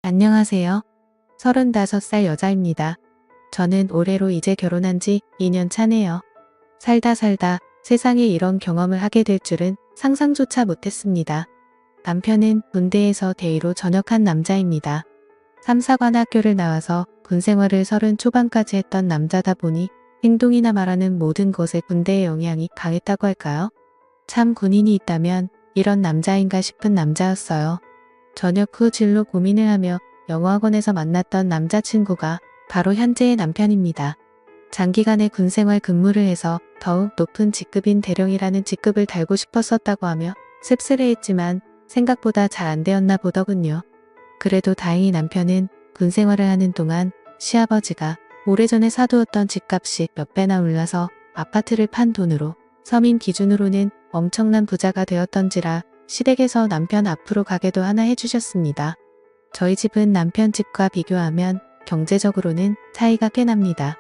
안녕하세요. 35살 여자입니다. 저는 올해로 이제 결혼한 지 2년 차네요. 살다 세상에 이런 경험을 하게 될 줄은 상상조차 못했습니다. 남편은 군대에서 대위로 전역한 남자입니다. 3, 4관 학교를 나와서 군 생활을 30 초반까지 했던 남자다 보니 행동이나 말하는 모든 것에 군대의 영향이 강했다고 할까요? 참 군인이 있다면 이런 남자인가 싶은 남자였어요. 전역 후 진로 고민을 하며 영어학원에서 만났던 남자친구가 바로 현재의 남편입니다. 장기간의 군생활 근무를 해서 더욱 높은 직급인 대령이라는 직급을 달고 싶었었다고 하며 씁쓸해했지만 생각보다 잘 안 되었나 보더군요. 그래도 다행히 남편은 군생활을 하는 동안 시아버지가 오래전에 사두었던 집값이 몇 배나 올라서 아파트를 판 돈으로 서민 기준으로는 엄청난 부자가 되었던지라 시댁에서 남편 앞으로 가게도 하나 해주셨습니다. 저희 집은 남편 집과 비교하면 경제적으로는 차이가 꽤 납니다.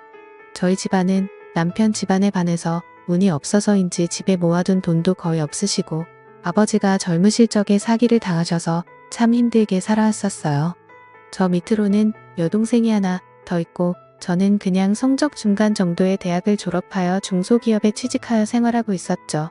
저희 집안은 남편 집안에 반해서 운이 없어서인지 집에 모아둔 돈도 거의 없으시고 아버지가 젊으실 적에 사기를 당하셔서 참 힘들게 살아왔었어요. 저 밑으로는 여동생이 하나 더 있고 저는 그냥 성적 중간 정도의 대학을 졸업하여 중소기업에 취직하여 생활하고 있었죠.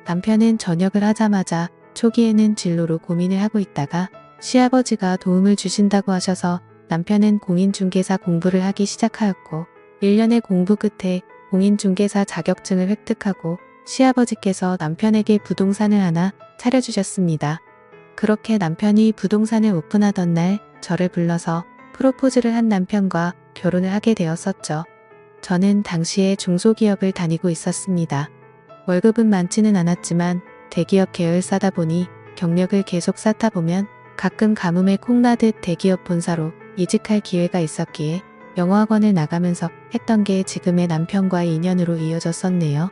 남편은 전역을 하자마자 초기에는 진로로 고민을 하고 있다가 시아버지가 도움을 주신다고 하셔서 남편은 공인중개사 공부를 하기 시작하였고 1년의 공부 끝에 공인중개사 자격증을 획득하고 시아버지께서 남편에게 부동산을 하나 차려주셨습니다. 그렇게 남편이 부동산을 오픈하던 날 저를 불러서 프로포즈를 한 남편과 결혼을 하게 되었었죠. 저는 당시에 중소기업을 다니고 있었습니다. 월급은 많지는 않았지만 대기업 계열사다 보니 경력을 계속 쌓다 보면 가끔 가뭄에 콩나듯 대기업 본사로 이직할 기회가 있었기에 영어학원을 나가면서 했던 게 지금의 남편과의 인연으로 이어졌었네요.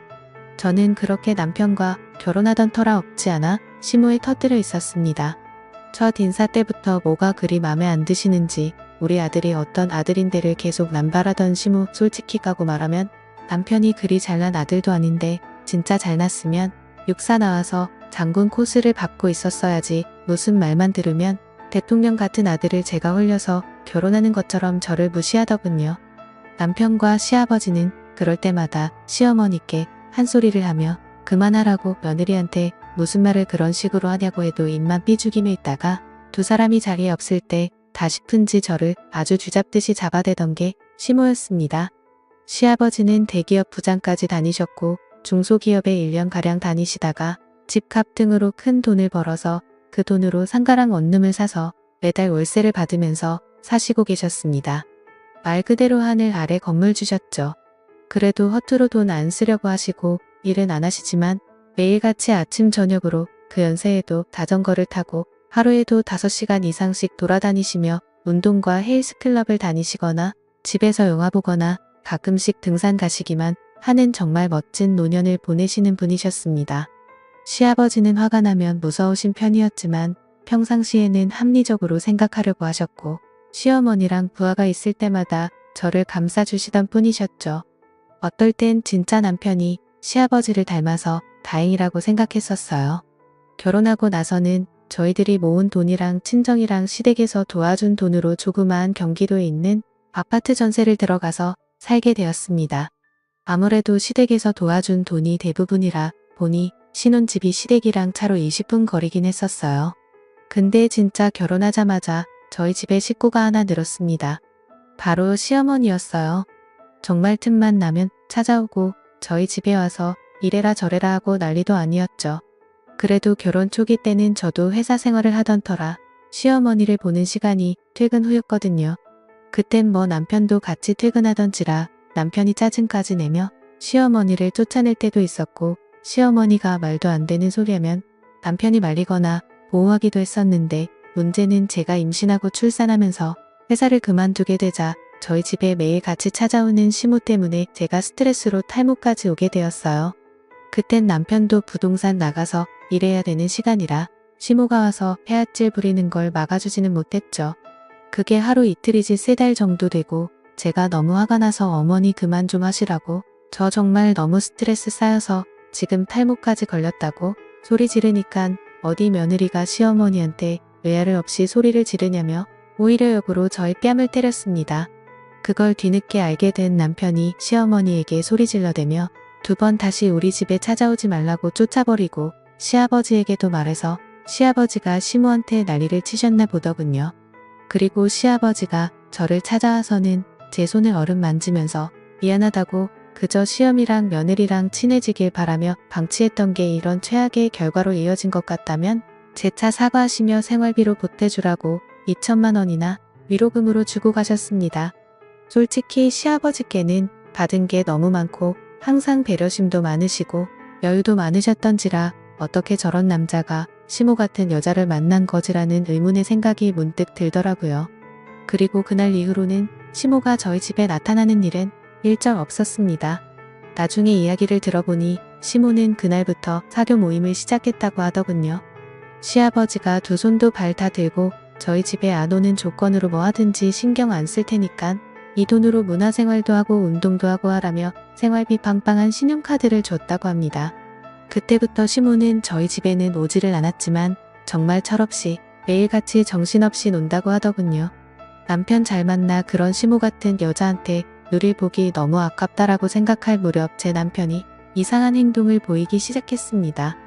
저는 그렇게 남편과 결혼하던 터라 없지 않아 시무에 터뜨려 있었습니다. 첫 인사 때부터 뭐가 그리 맘에 안 드시는지 우리 아들이 어떤 아들인데를 계속 남발하던 시무. 솔직히 까고 말하면 남편이 그리 잘난 아들도 아닌데 진짜 잘났으면 육사 나와서 장군 코스를 밟고 있었어야지 무슨 말만 들으면 대통령 같은 아들을 제가 홀려서 결혼하는 것처럼 저를 무시하더군요. 남편과 시아버지는 그럴 때마다 시어머니께 한 소리를 하며 그만하라고 며느리한테 무슨 말을 그런 식으로 하냐고 해도 입만 삐죽이며 있다가 두 사람이 자리에 없을 때 다 싶은지 저를 아주 쥐잡듯이 잡아대던 게 시모였습니다. 시아버지는 대기업 부장까지 다니셨고 중소기업에 1년가량 다니시다가 집값 등으로 큰 돈을 벌어서 그 돈으로 상가랑 원룸을 사서 매달 월세를 받으면서 사시고 계셨습니다. 말 그대로 하늘 아래 건물 주셨죠. 그래도 허투루 돈 안 쓰려고 하시고 일은 안 하시지만 매일같이 아침 저녁으로 그 연세에도 자전거를 타고 하루에도 5시간 이상씩 돌아다니시며 운동과 헬스클럽을 다니시거나 집에서 영화 보거나 가끔씩 등산 가시기만 하는 정말 멋진 노년을 보내시는 분이셨습니다. 시아버지는 화가 나면 무서우신 편이었지만 평상시에는 합리적으로 생각하려고 하셨고 시어머니랑 부하가 있을 때마다 저를 감싸주시던 분이셨죠. 어떨 땐 진짜 남편이 시아버지를 닮아서 다행이라고 생각했었어요. 결혼하고 나서는 저희들이 모은 돈이랑 친정이랑 시댁에서 도와준 돈으로 조그마한 경기도에 있는 아파트 전세를 들어가서 살게 되었습니다. 아무래도 시댁에서 도와준 돈이 대부분이라 보니 신혼집이 시댁이랑 차로 20분 거리긴 했었어요. 근데 진짜 결혼하자마자 저희 집에 식구가 하나 늘었습니다. 바로 시어머니였어요. 정말 틈만 나면 찾아오고 저희 집에 와서 이래라 저래라 하고 난리도 아니었죠. 그래도 결혼 초기 때는 저도 회사 생활을 하던 터라 시어머니를 보는 시간이 퇴근 후였거든요. 그땐 뭐 남편도 같이 퇴근하던지라 남편이 짜증까지 내며 시어머니를 쫓아낼 때도 있었고 시어머니가 말도 안 되는 소리하면 남편이 말리거나 보호하기도 했었는데 문제는 제가 임신하고 출산하면서 회사를 그만두게 되자 저희 집에 매일 같이 찾아오는 시모 때문에 제가 스트레스로 탈모까지 오게 되었어요. 그땐 남편도 부동산 나가서 일해야 되는 시간이라 시모가 와서 폐악질 부리는 걸 막아주지는 못했죠. 그게 하루 이틀이지 3달 정도 되고 제가 너무 화가 나서 어머니 그만 좀 하시라고 저 정말 너무 스트레스 쌓여서 지금 탈모까지 걸렸다고 소리 지르니깐 어디 며느리가 시어머니한테 외아를 없이 소리를 지르냐며 오히려 역으로 저의 뺨을 때렸습니다. 그걸 뒤늦게 알게 된 남편이 시어머니에게 소리질러대며 2번 다시 우리 집에 찾아오지 말라고 쫓아버리고 시아버지에게도 말해서 시아버지가 시모한테 난리를 치셨나 보더군요. 그리고 시아버지가 저를 찾아와서는 제 손을 어름 만지면서 미안하다고 그저 시어미랑 며느리랑 친해지길 바라며 방치했던 게 이런 최악의 결과로 이어진 것 같다면 재차 사과하시며 생활비로 보태주라고 2천만 원이나 위로금으로 주고 가셨습니다. 솔직히 시아버지께는 받은 게 너무 많고 항상 배려심도 많으시고 여유도 많으셨던지라 어떻게 저런 남자가 시모 같은 여자를 만난 거지라는 의문의 생각이 문득 들더라고요. 그리고 그날 이후로는 시모가 저희 집에 나타나는 일은 일절 없었습니다. 나중에 이야기를 들어보니 시모는 그날부터 사교 모임을 시작했다고 하더군요. 시아버지가 2손도 발 다 들고 저희 집에 안 오는 조건으로 뭐 하든지 신경 안 쓸 테니깐 이 돈으로 문화생활도 하고 운동도 하고 하라며 생활비 빵빵한 신용카드를 줬다고 합니다. 그때부터 시모는 저희 집에는 오지를 않았지만 정말 철없이 매일같이 정신없이 논다고 하더군요. 남편 잘 만나 그런 시모 같은 여자한테 누릴 복이 너무 아깝다라고 생각할 무렵 제 남편이 이상한 행동을 보이기 시작했습니다.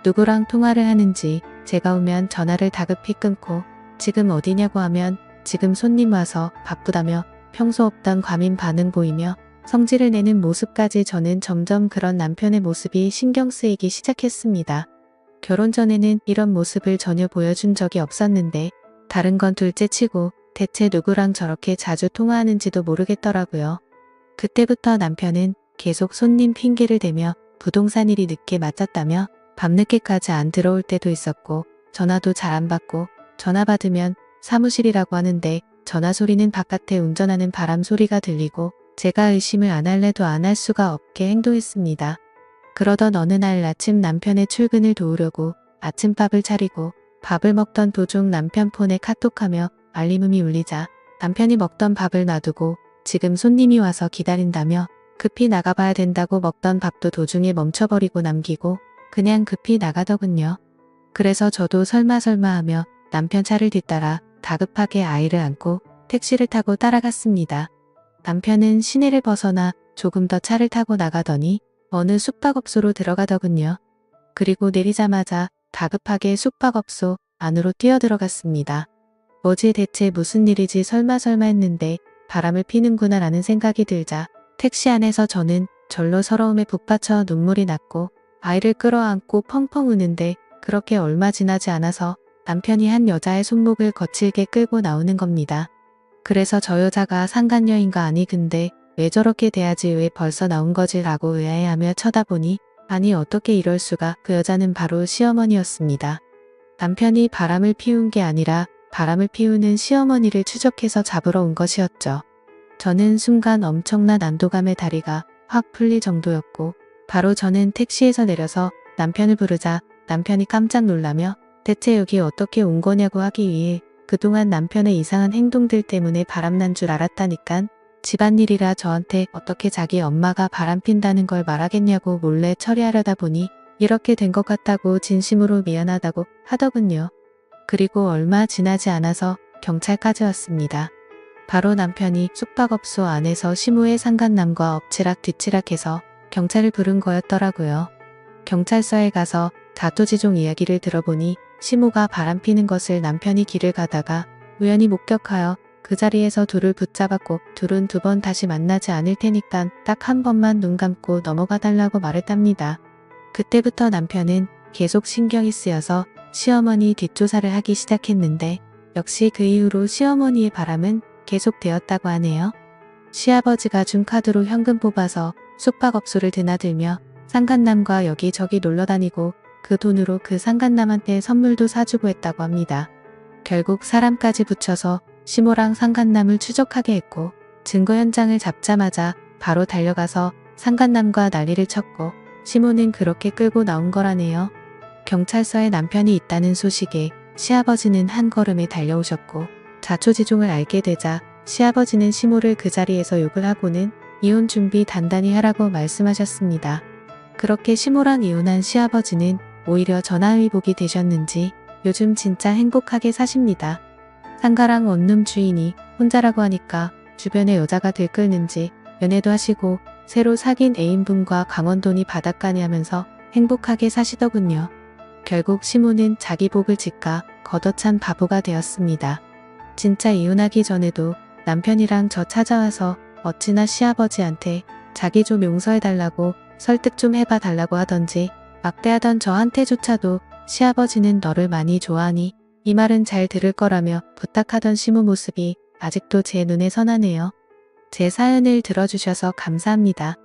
누구랑 통화를 하는지 제가 오면 전화를 다급히 끊고 지금 어디냐고 하면 지금 손님 와서 바쁘다며 평소 없던 과민 반응 보이며 성질을 내는 모습까지 저는 점점 그런 남편의 모습이 신경 쓰이기 시작했습니다. 결혼 전에는 이런 모습을 전혀 보여준 적이 없었는데 다른 건 둘째치고 대체 누구랑 저렇게 자주 통화하는지도 모르겠더라고요. 그때부터 남편은 계속 손님 핑계를 대며 부동산 일이 늦게 맞았다며 밤늦게까지 안 들어올 때도 있었고 전화도 잘 안 받고 전화 받으면 사무실이라고 하는데 전화 소리는 바깥에 운전하는 바람 소리가 들리고 제가 의심을 안 할래도 안 할 수가 없게 행동했습니다. 그러던 어느 날 아침 남편의 출근을 도우려고 아침밥을 차리고 밥을 먹던 도중 남편 폰에 카톡하며 알림음이 울리자 남편이 먹던 밥을 놔두고 지금 손님이 와서 기다린다며 급히 나가봐야 된다고 먹던 밥도 도중에 멈춰버리고 남기고 그냥 급히 나가더군요. 그래서 저도 설마 하며 남편 차를 뒤따라 다급하게 아이를 안고 택시를 타고 따라갔습니다. 남편은 시내를 벗어나 조금 더 차를 타고 나가더니 어느 숙박업소로 들어가더군요. 그리고 내리자마자 다급하게 숙박업소 안으로 뛰어들어갔습니다. 뭐지 대체 무슨 일이지 설마 했는데 바람을 피는구나 라는 생각이 들자 택시 안에서 저는 절로 서러움에 북받쳐 눈물이 났고 아이를 끌어안고 펑펑 우는데 그렇게 얼마 지나지 않아서 남편이 한 여자의 손목을 거칠게 끌고 나오는 겁니다. 그래서 저 여자가 상간녀인가 아니 근데 왜 저렇게 돼야지 왜 벌써 나온 거지 라고 의아해하며 쳐다보니 아니 어떻게 이럴 수가 그 여자는 바로 시어머니였습니다. 남편이 바람을 피운 게 아니라 바람을 피우는 시어머니를 추적해서 잡으러 온 것이었죠. 저는 순간 엄청난 안도감에 다리가 확 풀릴 정도였고 바로 저는 택시에서 내려서 남편을 부르자 남편이 깜짝 놀라며 대체 여기 어떻게 온 거냐고 하기 위해 그동안 남편의 이상한 행동들 때문에 바람난 줄 알았다니깐 집안일이라 저한테 어떻게 자기 엄마가 바람핀다는 걸 말하겠냐고 몰래 처리하려다 보니 이렇게 된 것 같다고 진심으로 미안하다고 하더군요. 그리고 얼마 지나지 않아서 경찰까지 왔습니다. 바로 남편이 숙박업소 안에서 시모의 상간남과 엎치락 뒤치락해서 경찰을 부른 거였더라고요. 경찰서에 가서 다투지종 이야기를 들어보니 시모가 바람피는 것을 남편이 길을 가다가 우연히 목격하여 그 자리에서 둘을 붙잡았고 둘은 2번 다시 만나지 않을 테니까 딱 한 번만 눈 감고 넘어가 달라고 말했답니다. 그때부터 남편은 계속 신경이 쓰여서 시어머니 뒷조사를 하기 시작했는데 역시 그 이후로 시어머니의 바람은 계속되었다고 하네요. 시아버지가 준 카드로 현금 뽑아서 숙박업소를 드나들며 상간남과 여기저기 놀러다니고 그 돈으로 그 상간남한테 선물도 사주고 했다고 합니다. 결국 사람까지 붙여서 시모랑 상간남을 추적하게 했고 증거 현장을 잡자마자 바로 달려가서 상간남과 난리를 쳤고 시모는 그렇게 끌고 나온 거라네요. 경찰서에 남편이 있다는 소식에 시아버지는 한 걸음에 달려오셨고 자초지종을 알게 되자 시아버지는 시모를 그 자리에서 욕을 하고는 이혼 준비 단단히 하라고 말씀하셨습니다. 그렇게 시모랑 이혼한 시아버지는 오히려 전화위복이 되셨는지 요즘 진짜 행복하게 사십니다. 상가랑 원룸 주인이 혼자라고 하니까 주변에 여자가 들끓는지 연애도 하시고 새로 사귄 애인분과 강원도니 바닷가니 하면서 행복하게 사시더군요. 결국 시모는 자기 복을 짓가 걷어찬 바보가 되었습니다. 진짜 이혼하기 전에도 남편이랑 저 찾아와서 어찌나 시아버지한테 자기 좀 용서해달라고 설득 좀 해봐 달라고 하던지 막대하던 저한테조차도 시아버지는 너를 많이 좋아하니 이 말은 잘 들을 거라며 부탁하던 시모 모습이 아직도 제 눈에 선하네요. 제 사연을 들어주셔서 감사합니다.